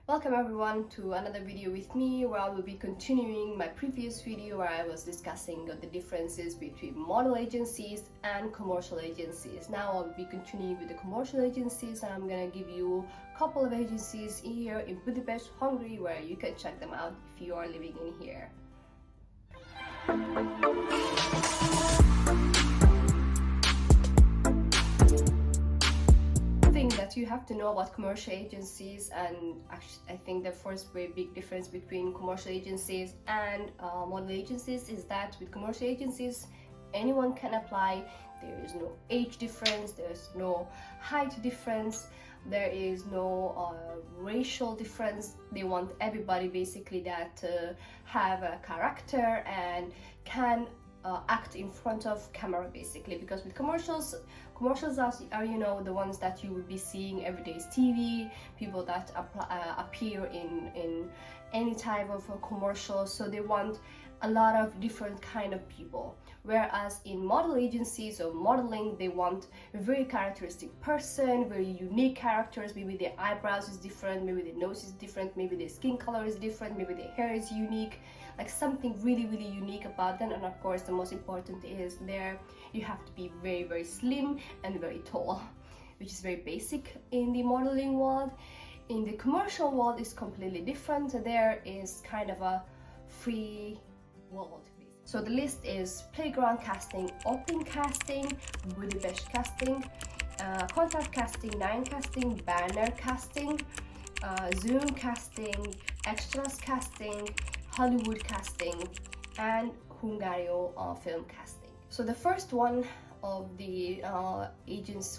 Welcome everyone to another video with me, where I will be continuing my previous video where I was discussing the differences between model agencies and commercial agencies. Now I'll be continuing with the commercial agencies, and I'm gonna give you a couple of agencies here in Budapest, Hungary, where you can check them out if you are living in here. That you have to know about commercial agencies, and actually I think the first very big difference between commercial agencies and model agencies is that with commercial agencies anyone can apply. There is no age difference, there's no height difference, there is no racial difference. They want everybody basically that have a character and can act in front of camera basically, because with commercials are the ones that you will be seeing every day's TV, people that appear in any type of commercial, so they want a lot of different kind of people. Whereas in model agencies or modeling, they want a very characteristic person, very unique characters. Maybe their eyebrows is different, maybe their nose is different, maybe their skin color is different, maybe their hair is unique, like something really unique about them. And of course the most important is there you have to be very slim and very tall, which is very basic in the modeling world. In the commercial world is completely different. There is kind of a free world. So the list is playground casting, open casting, Budapest casting, contact casting, 9 casting, banner casting, Zoom casting, extras casting, Hollywood casting, and Hungaro Film casting. So the first one of the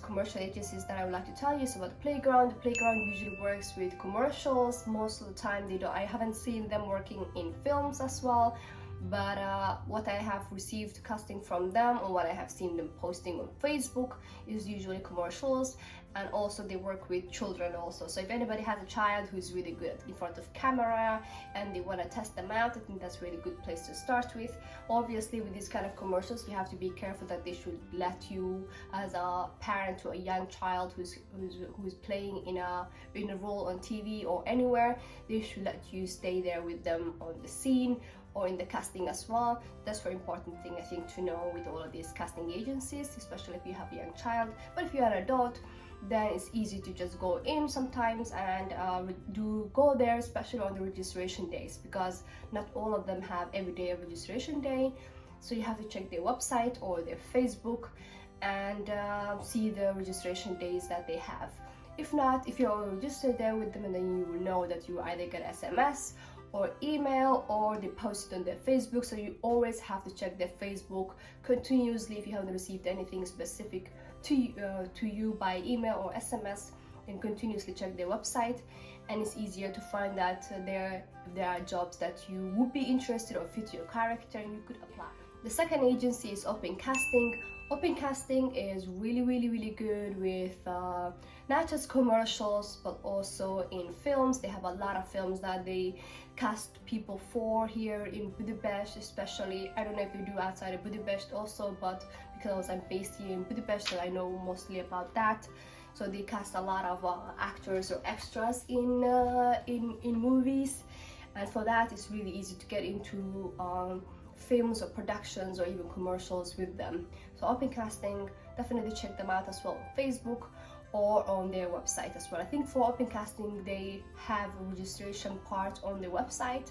commercial agencies that I would like to tell you is about the playground. The playground usually works with commercials. Most of the time they don't. I haven't seen them working in films as well, but what I have received casting from them, or what I have seen them posting on Facebook, is usually commercials. And also they work with children also. So if anybody has a child who's really good in front of camera and they want to test them out, I think that's a really good place to start with. Obviously with these kind of commercials you have to be careful that they should let you, as a parent to a young child who's playing in a role on TV or anywhere, they should let you stay there with them on the scene or in the casting as well. That's a very important thing I think to know with all of these casting agencies, especially if you have a young child. But if you're an adult, then it's easy to just go in sometimes and go there, especially on the registration days, because not all of them have every day a registration day. So you have to check their website or their Facebook and see the registration days that they have. If not, if you're registered there with them, and then you will know that you either get SMS or email, or they post it on their Facebook. So you always have to check their Facebook continuously if you haven't received anything specific to you by email or SMS, and continuously check their website. And it's easier to find that there are jobs that you would be interested or fit your character, and you could apply. The second agency is open casting. Open casting is really good with not just commercials but also in films. They have a lot of films that they cast people for here in Budapest, especially. I don't know if they do outside of Budapest also, but because I'm based here in Budapest, so I know mostly about that. So they cast a lot of actors or extras in movies, and for that it's really easy to get into films or productions or even commercials with them. So open casting, definitely check them out as well on Facebook or on their website as well. I think for open casting they have a registration part on their website,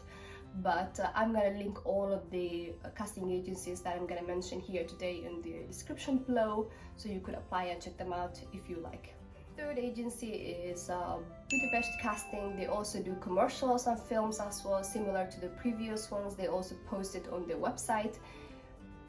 but I'm gonna link all of the casting agencies that I'm gonna mention here today in the description below, so you could apply and check them out if you like. Third agency is Budapest casting. They also do commercials and films as well, similar to the previous ones. They also post it on their website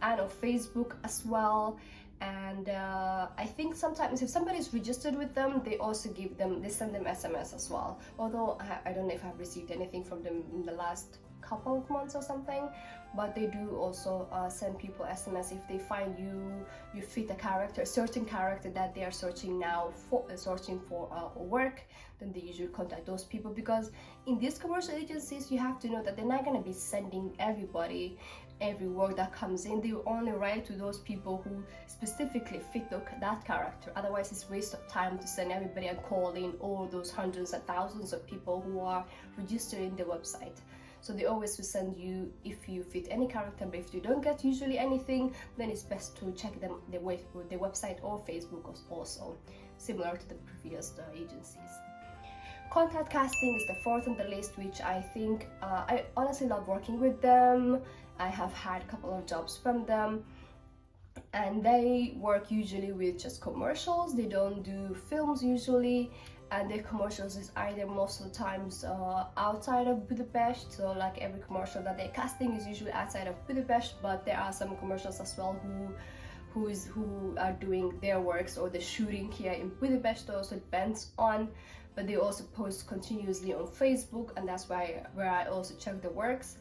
and on Facebook as well. And I think sometimes if somebody is registered with them, they send them SMS as well. Although I don't know if I've received anything from them in the last couple of months or something. But they do also send people SMS if they find you fit a character, a certain character that they are searching now for, work. Then they usually contact those people, because in these commercial agencies you have to know that they're not going to be sending everybody every work that comes in. They will only write to those people who specifically fit that character. Otherwise it's waste of time to send everybody and call in all those hundreds and thousands of people who are registered in the website. So they always will send you if you fit any character, but if you don't get usually anything, then it's best to check them the website or Facebook also, similar to the previous agencies. Contact Casting is the fourth on the list, which I think I honestly love working with them. I have had a couple of jobs from them, and they work usually with just commercials. They don't do films usually, and their commercials is either most of the times outside of Budapest. So like every commercial that they're casting is usually outside of Budapest, but there are some commercials as well who are doing their works or the shooting here in Budapest. Also depends on, but they also post continuously on Facebook, and that's where I also check the works.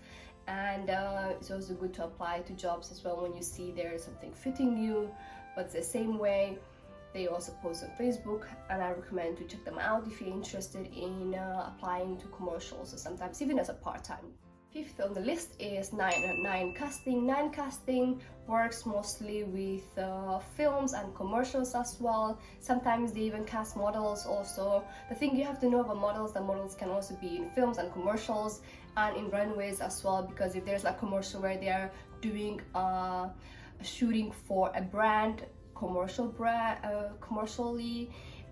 And it's also good to apply to jobs as well when you see there is something fitting you. But the same way, they also post on Facebook, and I recommend to check them out if you're interested in applying to commercials, or sometimes even as a part-time. Fifth on the list is Nine Casting. Nine Casting works mostly with films and commercials as well. Sometimes they even cast models also. The thing you have to know about models, the models can also be in films and commercials and in runways as well, because if there's like a commercial where they are doing a shooting for a brand, commercially,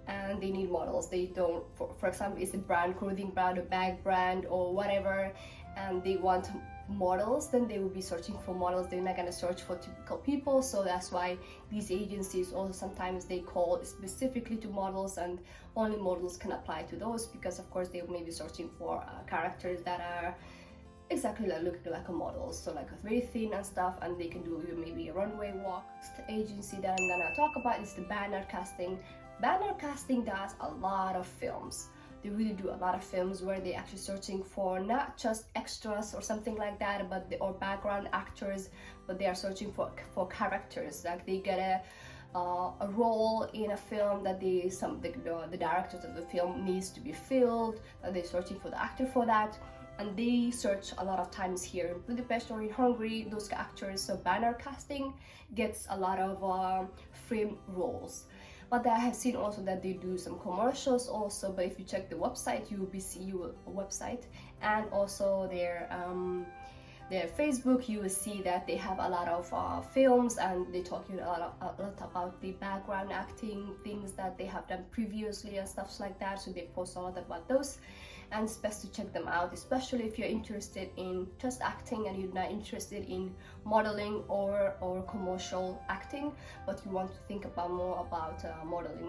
and they need models. They don't, for example, it's a brand, clothing brand, a bag brand or whatever, and they want models, then they will be searching for models. They're not going to search for typical people. So that's why these agencies also sometimes they call specifically to models, and only models can apply to those, because of course they may be searching for characters that are exactly like looking like a model, so like very thin and stuff, and they can do maybe a runway walk. The agency that I'm gonna talk about is the Banner Casting. Banner Casting does a lot of films. They really do a lot of films where they're actually searching for not just extras or something like that, but or background actors, but they are searching for characters. Like they get a role in a film that the directors of the film needs to be filled, and they're searching for the actor for that. And they search a lot of times here in Budapest or in Hungary, those actors. So Banner Casting gets a lot of film roles. But I have seen also that they do some commercials also. But if you check the website, you will see a website, and also their Facebook, you will see that they have a lot of films, and they talk a lot about the background acting things that they have done previously and stuff like that. So they post a lot about those, and it's best to check them out, especially if you're interested in just acting and you're not interested in modeling or commercial acting, but you want to think about more about modeling.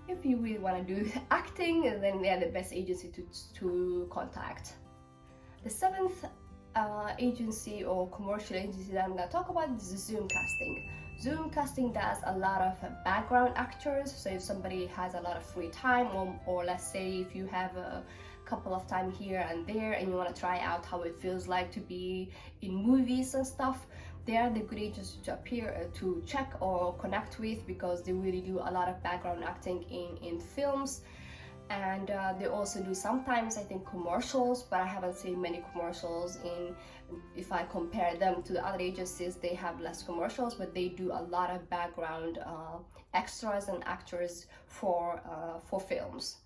If you really want to do acting, then they are the best agency to contact. The seventh agency or commercial agency that I'm going to talk about is Zoom Casting. Zoom Casting does a lot of background actors. So if somebody has a lot of free time, or let's say if you have a couple of time here and there and you want to try out how it feels like to be in movies and stuff, they are the good agency to check or connect with, because they really do a lot of background acting in films. And they also do sometimes, I think, commercials, but I haven't seen many commercials if I compare them to the other agencies. They have less commercials, but they do a lot of background extras and actors for films.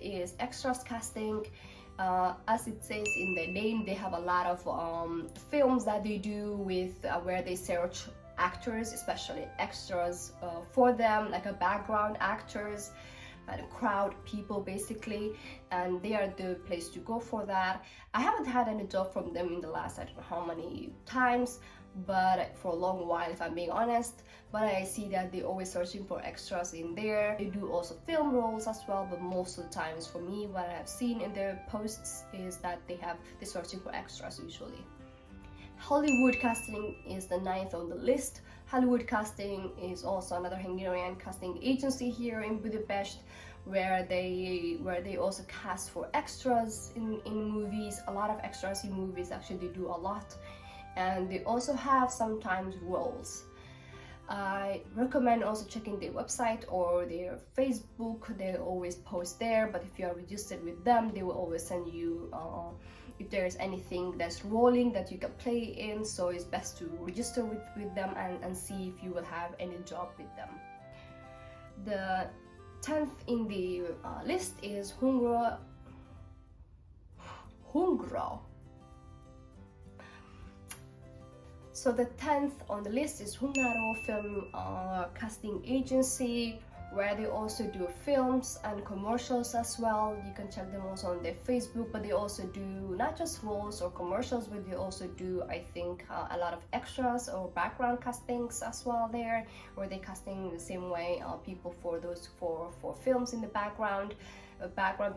Is Extras Casting. As it says in the name, they have a lot of films that they do with where they search actors, especially extras for them, like a background actors and crowd people basically, and they are the place to go for that. I haven't had any job from them in the last I don't know how many times, but for a long while, if I'm being honest. But I see that they're always searching for extras in there. They do also film roles as well, but most of the times for me, what I've seen in their posts is that they're searching for extras usually. Hollywood Casting is the 9th on the list. Hollywood Casting is also another Hungarian casting agency here in Budapest, where they also cast for extras in movies. A lot of extras in movies, actually they do a lot, and they also have sometimes roles. I recommend also checking their website or their Facebook. They always post there, but if you are registered with them, they will always send you if there's anything that's rolling that you can play in. So it's best to register with them and see if you will have any job with them. The 10th in the list is Hungaro. So the 10th on the list is Hungaro Film casting agency, where they also do films and commercials as well. You can check them also on their Facebook, but they also do not just roles or commercials, but they also do, I think, a lot of extras or background castings as well there, where they casting the same way people for films in the background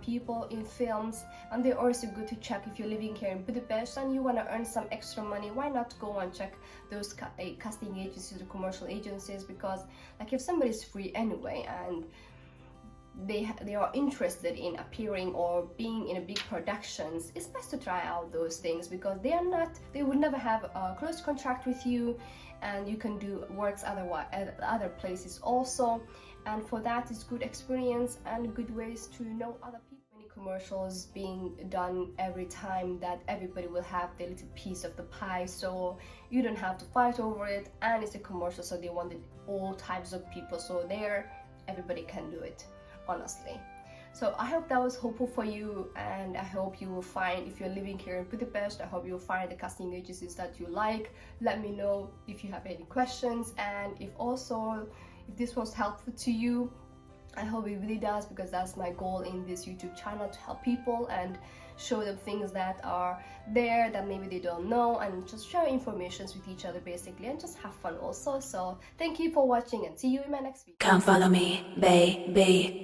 people in films. And they're also good to check if you're living here in Budapest and you want to earn some extra money. Why not go and check those casting agencies or commercial agencies, because like if somebody's free anyway and they are interested in appearing or being in a big productions, it's best to try out those things, because they would never have a close contract with you, and you can do works at other places also. And for that, it's good experience and good ways to know other people. Many commercials being done every time that everybody will have their little piece of the pie, so you don't have to fight over it. And it's a commercial, so they wanted all types of people, so there everybody can do it, honestly. So I hope that was helpful for you, and I hope you will find, if you're living here in Budapest, I hope you'll find the casting agencies that you like. Let me know if you have any questions, and if this was helpful to you. I hope it really does, because that's my goal in this YouTube channel, to help people and show them things that are there that maybe they don't know, and just share information with each other basically, and just have fun also. So thank you for watching, and see you in my next video. Come follow me, baby.